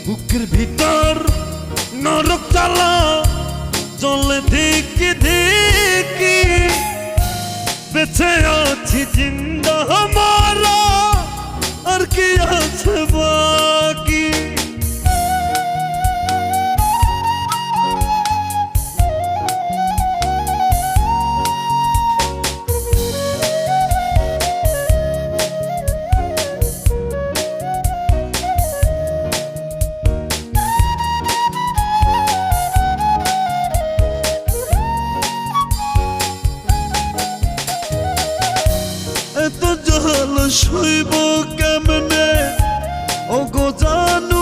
বুকের ভিতর নরক জ্বালা চলে ধিকি ধিকি, বেঁচে আছি জিন্দা মারা আর কি আছে বাকি। এত জল সইব কেমনে ও গো জানু